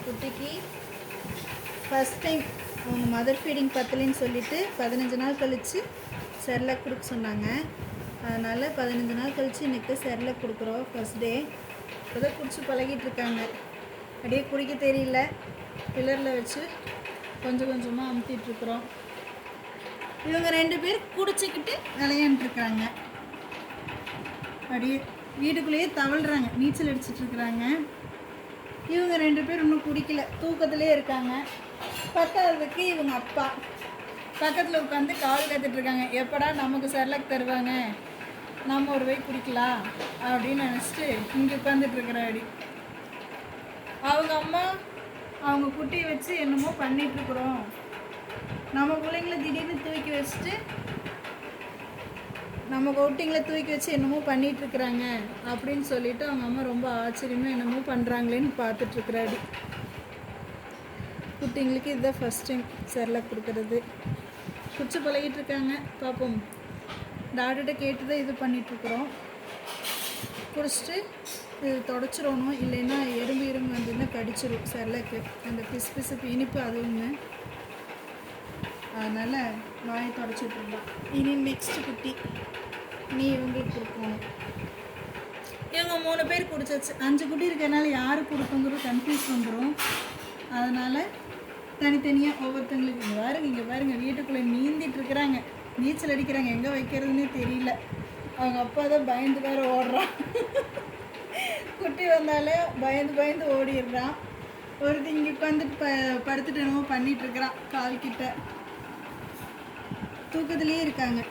குட்டிக்கு first time அவங்க mother feeding பத்தலைன்னு சொல்லிவிட்டு 15 நாள் கழித்து செர்லாக் கொடுக்க சொன்னாங்க. அதனால் 15 நாள் கழித்து இன்றைக்கி செர்லாக் கொடுக்குறோம். ஃபஸ்ட் டே இப்போ தான் குடிச்சு பழகிட்டுருக்காங்க. அப்படியே குடிக்க தெரியல, பில்லரில் வச்சு கொஞ்சம் கொஞ்சமாக அமுத்திட்டுருக்குறோம். இவங்க 2 பேர் குடிச்சிக்கிட்டு விளையாண்டுருக்குறாங்க. அப்படியே வீட்டுக்குள்ளேயே தவழ்கிறாங்க, நீச்சல் அடிச்சிட்ருக்குறாங்க. இவங்க 2 பேர் இன்னும் குடிக்கல, தூக்கத்திலே இருக்காங்க. பத்தாவதுக்கு இவங்க அப்பா பக்கத்தில் உட்காந்து கால் கற்றுட்ருக்காங்க. எப்படா நமக்கு செர்லாக் தருவாங்க, நம்ம ஒரு வை குடிக்கலாம் அப்படின்னு நினச்சிட்டு இங்கே உட்காந்துட்ருக்குறாடி. அவங்க அம்மா அவங்க குட்டியை வச்சு என்னமோ பண்ணிகிட்ருக்குறோம், நம்ம பிள்ளைங்கள திடீர்னு தூக்கி வச்சுட்டு நம்ம கவுட்டிங்களை தூக்கி வச்சு என்னமோ பண்ணிகிட்ருக்குறாங்க அப்படின்னு சொல்லிவிட்டு அவங்க அம்மா ரொம்ப ஆச்சரியமாக என்னமோ பண்ணுறாங்களேன்னு பார்த்துட்ருக்குறாடி. குட்டிங்களுக்கு இதுதான் ஃபஸ்ட் டைம் செர்லாக் கொடுக்குறது. குடிச்சு பழகிட்டுருக்காங்க. பார்ப்போம், டாக்டர்கிட்ட கேட்டு தான் இது பண்ணிகிட்ருக்குறோம். குடிச்சிட்டு இது தொடச்சிடணும், இல்லைன்னா எறும்பு வந்துன்னா கடிச்சிடும் செர்லாக்கு. அந்த பிசு இனிப்பு அது ஒன்று, அதனால் வாயை தொடச்சிட்ருக்கலாம். இனி நெக்ஸ்ட் குட்டி நீ இவங்களுக்கு கொடுக்கணும். இவங்க 3 பேர் குடிச்சாச்சு. 5 குட்டி இருக்கிறதுனால யார் கொடுக்குங்கிறது கன்ஃபியூஸ் வந்துடும். அதனால் தனித்தனியாக ஒவ்வொருத்தங்களுக்கு இங்கே பாருங்க வீட்டுக்குள்ளே நீந்திட்டுருக்குறாங்க, நீச்சல் அடிக்கிறாங்க. எங்கே வைக்கிறதுனே தெரியல. அவங்க அப்பா தான் பயந்து வேறு ஓடுறான். குட்டி வந்தாலே பயந்து ஓடிடுறான். ஒருத்தி இங்கே உட்காந்துட்டு படுத்துட்டு என்னமோ பண்ணிகிட்ருக்குறான், கால் கிட்ட தூக்கத்துலேயே இருக்காங்க.